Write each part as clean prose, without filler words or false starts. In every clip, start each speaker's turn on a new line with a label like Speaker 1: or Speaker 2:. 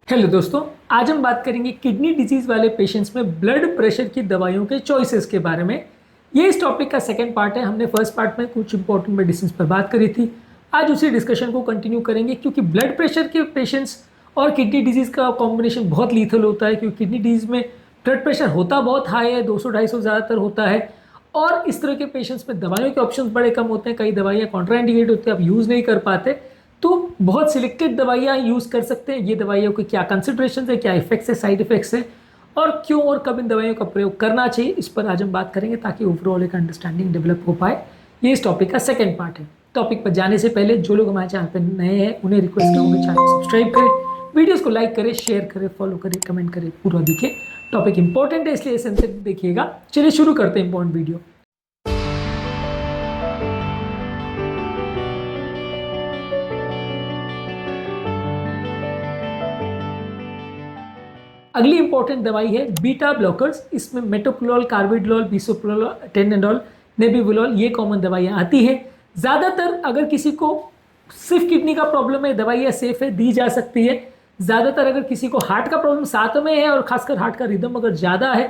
Speaker 1: Hello दोस्तों, आज हम बात करेंगे किडनी डिजीज वाले पेशेंट्स में ब्लड प्रेशर की दवाइयों के चॉइसेस के बारे में। ये इस टॉपिक का सेकंड पार्ट है। हमने फर्स्ट पार्ट में कुछ इंपॉर्टेंट मेडिसिन पर बात करी थी। आज उसी डिस्कशन को कंटिन्यू करेंगे क्योंकि ब्लड प्रेशर के पेशेंट्स और किडनी डिजीज का कॉम्बिनेशन बहुत लीथल होता है, क्योंकि किडनी डिजीज में ब्लड प्रेशर होता बहुत हाई है, 200-250 ज़्यादातर होता है। और इस तरह के पेशेंट्स में दवाइयों के ऑप्शंस बड़े कम होते हैं, कई दवाइयाँ कॉन्ट्राइंडिकेट होती हैं, आप यूज़ नहीं कर पाते। तो बहुत सिलेक्टेड दवाइयाँ यूज़ कर सकते हैं। ये दवाइयों के क्या कंसिड्रेशन है, क्या इफेक्ट्स है, साइड इफेक्ट्स हैं, और क्यों और कब इन दवाइयों का प्रयोग करना चाहिए, इस पर आज हम बात करेंगे ताकि ओवरऑल एक अंडरस्टैंडिंग डेवलप हो पाए। ये इस टॉपिक का सेकंड पार्ट है। टॉपिक पर जाने से पहले जो लोग हमारे चैनल पर नए हैं उन्हें रिक्वेस्ट करूँगी चैनल को सब्सक्राइब करें, वीडियोज़ को लाइक करें, शेयर करें, फॉलो करें, कमेंट करें, पूरा दिखे। टॉपिक इंपॉर्टेंट है इसलिए इसे देखिएगा। चलिए शुरू करते हैं इंपॉर्टेंट वीडियो। अगली इंपॉर्टेंट दवाई है बीटा ब्लॉकर्स। इसमें मेटोप्रोलोल, कार्बिडोल, बिसोप्रोलोल, टेनेडोल, नेबिवोलोल, ये कॉमन दवाइयाँ आती हैं। ज़्यादातर अगर किसी को सिर्फ किडनी का प्रॉब्लम है, दवाइयाँ सेफ है, दी जा सकती है। ज़्यादातर अगर किसी को हार्ट का प्रॉब्लम साथ में है और खासकर हार्ट का रिदम अगर ज़्यादा है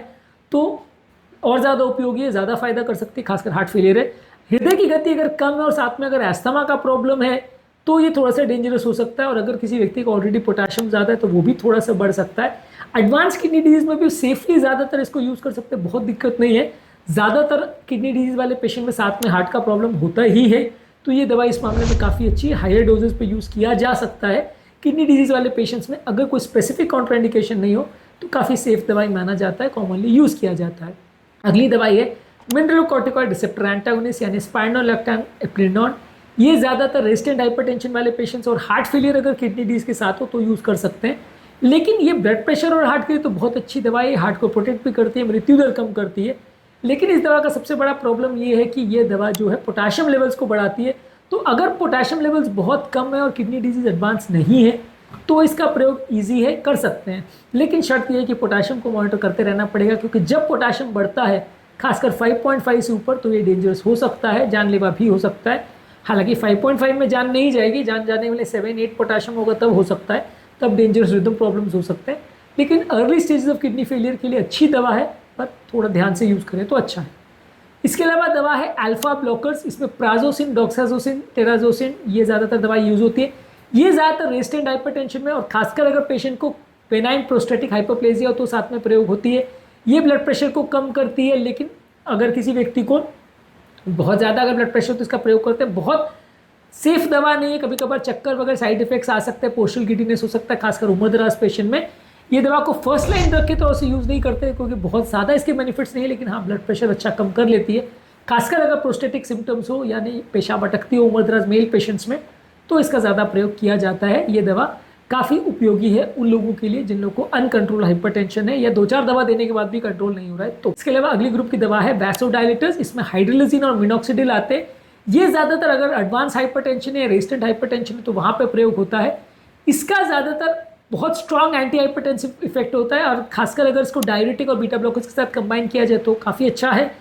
Speaker 1: तो और ज़्यादा उपयोगी है, ज़्यादा फायदा कर सकती है, खासकर हार्ट फेलियर है। हृदय की गति अगर कम है और साथ में अगर एस्थमा का प्रॉब्लम है तो ये थोड़ा सा डेंजरस हो सकता है। और अगर किसी व्यक्ति को ऑलरेडी पोटेशियम ज़्यादा है तो वो भी थोड़ा सा बढ़ सकता है। एडवांस किडनी डिजीज में भी सेफली ज़्यादातर इसको यूज़ कर सकते हैं, बहुत दिक्कत नहीं है। ज़्यादातर किडनी डिजीज वाले पेशेंट में साथ में हार्ट का प्रॉब्लम होता ही है, तो ये दवाई इस मामले में काफ़ी अच्छी है। हायर डोजेज पे यूज़ किया जा सकता है। किडनी डिजीज वाले पेशेंट्स में अगर कोई स्पेसिफिक कॉन्ट्राइंडिकेशन नहीं हो तो काफ़ी सेफ दवाई माना जाता है, कॉमनली यूज़ किया जाता है। अगली दवाई है मिनरलोकॉर्टिकॉइड रिसेप्टर एंटागोनिस्ट यानी स्पाइनोलेक्टैन एप्रिनॉन। ये ज़्यादातर रेजिस्टेंट हाइपरटेंशन वाले पेशेंट्स और हार्ट फेलियर अगर किडनी डिजीज के साथ हो तो यूज़ कर सकते हैं। लेकिन ये ब्लड प्रेशर और हार्ट के लिए तो बहुत अच्छी दवाई है, हार्ट को प्रोटेक्ट भी करती है, मृत्यु दर कम करती है। लेकिन इस दवा का सबसे बड़ा प्रॉब्लम ये है कि ये दवा जो है पोटाशियम लेवल्स को बढ़ाती है। तो अगर पोटाशियम लेवल्स बहुत कम है और किडनी डिजीज एडवांस नहीं है तो इसका प्रयोग ईजी है, कर सकते हैं। लेकिन शर्त यह है कि पोटाशियम को मॉनिटर करते रहना पड़ेगा, क्योंकि जब पोटाशियम बढ़ता है खासकर 5.5 से ऊपर तो ये डेंजरस हो सकता है, जानलेवा भी हो सकता है। हालांकि 5.5 में जान नहीं जाएगी, जान जाने वाले 7-8 पोटाशियम होगा तब हो सकता है, तब डेंजरस रिदम प्रॉब्लम्स हो सकते हैं। लेकिन early stages of kidney failure के लिए अच्छी दवा है, पर थोड़ा ध्यान से यूज़ करें तो अच्छा है। इसके अलावा दवा है अल्फा ब्लॉकर्स। इसमें प्राजोसिन, डॉक्साजोसिन, टेराजोसिन, ये ज़्यादातर दवाई यूज़ होती है। ये ज़्यादातर रेजिस्टेंट हाइपरटेंशन में और खासकर अगर पेशेंट को पेनाइन प्रोस्टेटिक हाइपरप्लेजिया हो तो साथ में प्रयोग होती है। ये ब्लड प्रेशर को कम करती है, लेकिन अगर किसी व्यक्ति को बहुत ज़्यादा अगर ब्लड प्रेशर तो इसका प्रयोग करते हैं। बहुत सेफ दवा नहीं है, कभी कभार चक्कर वगैरह साइड इफेक्ट्स आ सकते हैं, पोस्टल गिडीनेस हो सकता है, खासकर उम्रदराज पेशेंट में। ये दवा को फर्स्ट लाइन ड्रग के तौर से यूज़ नहीं करते क्योंकि बहुत ज़्यादा इसके बेनिफिट्स नहीं है, लेकिन हाँ ब्लड प्रेशर अच्छा कम कर लेती है। खासकर अगर प्रोस्टेटिक सिम्टम्स हो यानी पेशाब अटकती हो उम्रदराज मेल पेशेंट्स में तो इसका ज़्यादा प्रयोग किया जाता है। ये दवा काफ़ी उपयोगी है उन लोगों के लिए जिन लोगों को अनकंट्रोल हाइपरटेंशन है या 2-4 दवा देने के बाद भी कंट्रोल नहीं हो रहा है। तो इसके अलावा अगली ग्रुप की दवा है वैसोडायलेटर्स। इसमें हाइड्रोलिजिन और मिनॉक्सिडिल आते हैं। ये ज़्यादातर अगर एडवांस हाइपरटेंशन है, रेजिस्टेंट हाइपरटेंशन है तो वहाँ पे प्रयोग होता है। इसका ज़्यादातर बहुत स्ट्रॉन्ग एंटी हाइपरटेंसिव इफेक्ट होता है और खासकर अगर इसको डायरेटिक और बीटा ब्लॉकर्स के साथ कंबाइन किया जाए तो काफ़ी अच्छा है।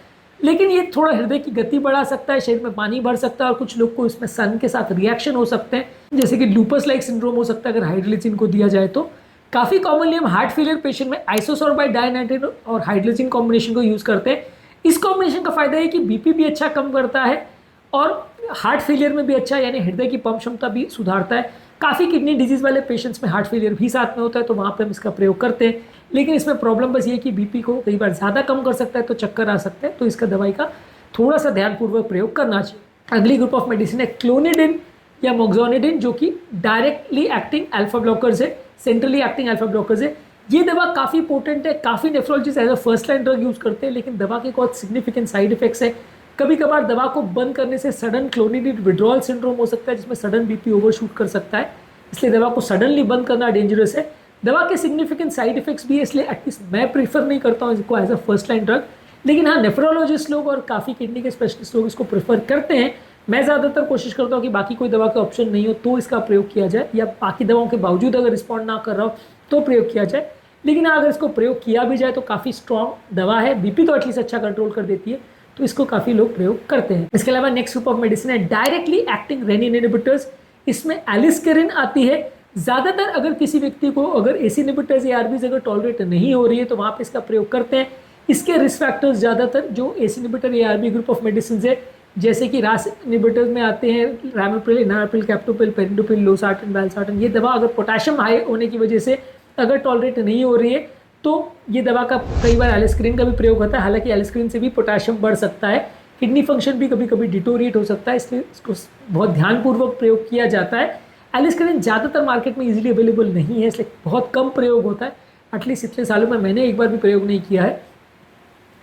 Speaker 1: लेकिन ये थोड़ा हृदय की गति बढ़ा सकता है, शरीर में पानी भर सकता है और कुछ लोग को इसमें सन के साथ रिएक्शन हो सकते हैं, जैसे कि लूपस लाइक सिंड्रोम हो सकता है अगर हाइड्रोलिजिन को दिया जाए तो। काफ़ी कॉमनली हम हार्ट फेलियर पेशेंट में आइसोसोर्बाइड डायनाइट्रेट और हाइड्रोलिजिन कॉम्बिनेशन को यूज़ करते हैं। इस कॉम्बिनेशन का फायदा है कि बीपी भी अच्छा कम करता है और हार्ट फेलियर में भी अच्छा, यानी हृदय की पंप क्षमता भी सुधारता है। काफ़ी किडनी डिजीज़ वाले पेशेंट्स में हार्ट फेलियर भी साथ में होता है तो वहाँ पे हम इसका प्रयोग करते हैं। लेकिन इसमें प्रॉब्लम बस ये कि बीपी को कई बार ज़्यादा कम कर सकता है तो चक्कर आ सकते हैं, तो इसका दवाई का थोड़ा सा ध्यानपूर्वक प्रयोग करना चाहिए। अगली ग्रुप ऑफ मेडिसिन है क्लोनिडिन या मोक्सोनिडिन, जो कि डायरेक्टली एक्टिंग अल्फा ब्लॉकर्स है, सेंट्रली एक्टिंग अल्फा ब्लॉकर्स है। ये दवा काफ़ी पोटेंट है, काफ़ी nephrologist as a first line drug use करते हैं, लेकिन दवा के बहुत सिग्निफिकेंट साइड इफेक्ट्स है। कभी कभार दवा को बंद करने से सडन क्लोनिडिन विड्रॉल सिंड्रोम हो सकता है, जिसमें सडन बीपी ओवरशूट कर सकता है, इसलिए दवा को सडनली बंद करना डेंजरस है। दवा के सिग्निफिकेंट साइड इफेक्ट्स भी है, इसलिए एटलीस्ट मैं प्रीफर नहीं करता हूँ इसको as a first line drug. लेकिन हाँ नेफ्रोलॉजिस्ट लोग और काफ़ी किडनी के स्पेशलिस्ट लोग इसको प्रेफर करते हैं। मैं ज़्यादातर कोशिश करता हूँ कि बाकी कोई दवा का ऑप्शन नहीं हो तो इसका प्रयोग किया जाए, या बाकी दवाओं के बावजूद अगर रिस्पॉन्ड ना कर रहा हो तो प्रयोग किया जाए। लेकिन अगर इसको प्रयोग किया भी जाए तो काफ़ी स्ट्रॉन्ग दवा है, बीपी तो एटलीस्ट अच्छा कंट्रोल कर देती है, तो इसको काफ़ी लोग प्रयोग करते हैं। इसके अलावा नेक्स्ट ग्रुप ऑफ मेडिसिन है डायरेक्टली एक्टिंग रेनिन इनहिबिटर्स। इसमें एलिस्केरिन आती है, ज़्यादातर अगर किसी व्यक्ति को अगर एसी इनहिबिटर्स या आरबीज अगर टॉलरेट नहीं हो रही है तो वहाँ पे इसका प्रयोग करते हैं। इसके रिस्क फैक्टर्स ज़्यादातर जो एसी इनहिबिटर या आरबी ग्रुप ऑफ मेडिसिन है, जैसे कि रास इनहिबिटर्स में आते हैं रैमोप्रिल, इनारप्रिल, कैप्टोप्रिल, पेरिडोप्रिल, लोसार्टन, वैल्सार्टन। ये दवा अगर पोटेशियम हाई होने की वजह से अगर टॉलरेट नहीं हो रही है तो ये दवा का कई बार एलिस्क्रीन का भी प्रयोग होता है। हालांकि एलिस्क्रीन से भी पोटेशियम बढ़ सकता है, किडनी फंक्शन भी कभी कभी डिटोरिएट हो सकता है, इसलिए इसको बहुत ध्यानपूर्वक प्रयोग किया जाता है। एलिस्क्रीन ज़्यादातर मार्केट में इजीली अवेलेबल नहीं है, इसलिए बहुत कम प्रयोग होता है। एटलीस्ट इतने सालों में मैंने एक बार भी प्रयोग नहीं किया है,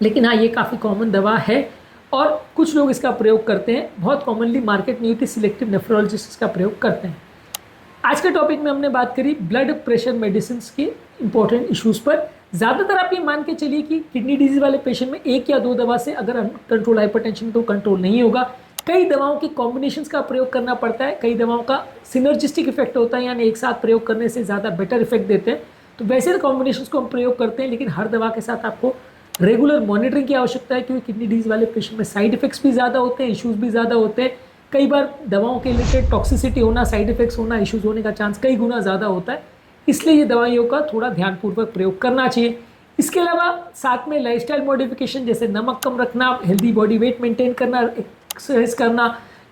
Speaker 1: लेकिन हाँ ये काफ़ी कॉमन दवा है और कुछ लोग इसका प्रयोग करते हैं। बहुत कॉमनली मार्केट में होती सिलेक्टिव नेफ्रोलॉजिस्ट इसका प्रयोग करते हैं। आज के टॉपिक में हमने बात करी ब्लड प्रेशर मेडिसिन के इंपॉर्टेंट इश्यूज़ पर। ज़्यादातर आप ये मान के चलिए कि किडनी डिजीज वाले पेशेंट में एक या दो दवा से अगर कंट्रोल हाइपरटेंशन तो कंट्रोल नहीं होगा। कई दवाओं की कॉम्बिनेशंस का प्रयोग करना पड़ता है, कई दवाओं का सिनर्जिस्टिक इफेक्ट होता है, यानी एक साथ प्रयोग करने से ज़्यादा बेटर इफेक्ट देते हैं। तो वैसे कॉम्बिनेशंस को हम प्रयोग करते हैं, लेकिन हर दवा के साथ आपको रेगुलर मॉनिटरिंग की आवश्यकता है, क्योंकि किडनी डिजीज वाले पेशेंट में साइड इफेक्ट्स भी ज़्यादा होते हैं, इश्यूज़ भी ज़्यादा होते हैं। कई बार दवाओं के रिलेटेड टॉक्सिसिटी होना, साइड इफेक्ट्स होना, इश्यूज़ होने का चांस कई गुना ज़्यादा होता है, इसलिए ये दवाइयों का थोड़ा ध्यानपूर्वक प्रयोग करना चाहिए। इसके अलावा साथ में लाइफस्टाइल मॉडिफिकेशन, जैसे नमक कम रखना, हेल्दी बॉडी वेट मेंटेन करना, एक्सरसाइज करना,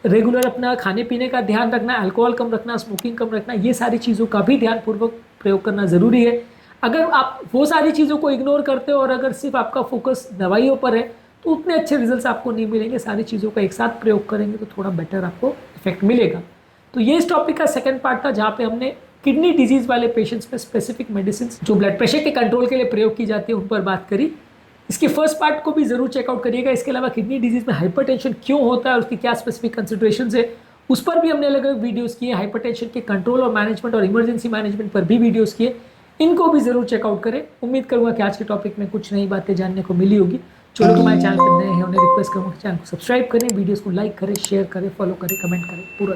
Speaker 1: रेगुलर अपना खाने पीने का ध्यान रखना, अल्कोहल कम रखना, स्मोकिंग कम रखना, ये सारी चीज़ों का भी ध्यानपूर्वक प्रयोग करना ज़रूरी है। अगर आप वो सारी चीज़ों को इग्नोर करते हो और अगर सिर्फ आपका फोकस दवाइयों पर है तो उतने अच्छे रिजल्ट्स आपको नहीं मिलेंगे। सारी चीज़ों का एक साथ प्रयोग करेंगे तो थोड़ा बेटर आपको इफेक्ट मिलेगा। तो ये इस टॉपिक का सेकंड पार्ट था, जहाँ पे हमने किडनी डिजीज़ वाले पेशेंट्स में स्पेसिफिक मेडिसिन जो ब्लड प्रेशर के कंट्रोल के लिए प्रयोग की जाती है उन पर बात करी। इसके फर्स्ट पार्ट को भी ज़रूर चेकआउट करिएगा। इसके अलावा किडनी डिजीज़ में हाइपरटेंशन क्यों होता है और उसकी क्या स्पेसिफिक कंसिडरेशंस है, उस पर भी हमने अलग अलग वीडियोज़ किए। हाइपरटेंशन के कंट्रोल और मैनेजमेंट और इमरजेंसी मैनेजमेंट पर भी वीडियोज़ किए, इनको भी ज़रूर चेकआउट करें। उम्मीद करूँगा कि आज के टॉपिक में कुछ नई बातें जानने को मिली होगी। जो लोग हमारे चैनल पर नए हैं उन्हें रिक्वेस्ट करूँगा चैनल को सब्सक्राइब करें, वीडियोस को लाइक करें, शेयर करें, फॉलो करें, कमेंट करें पूरा।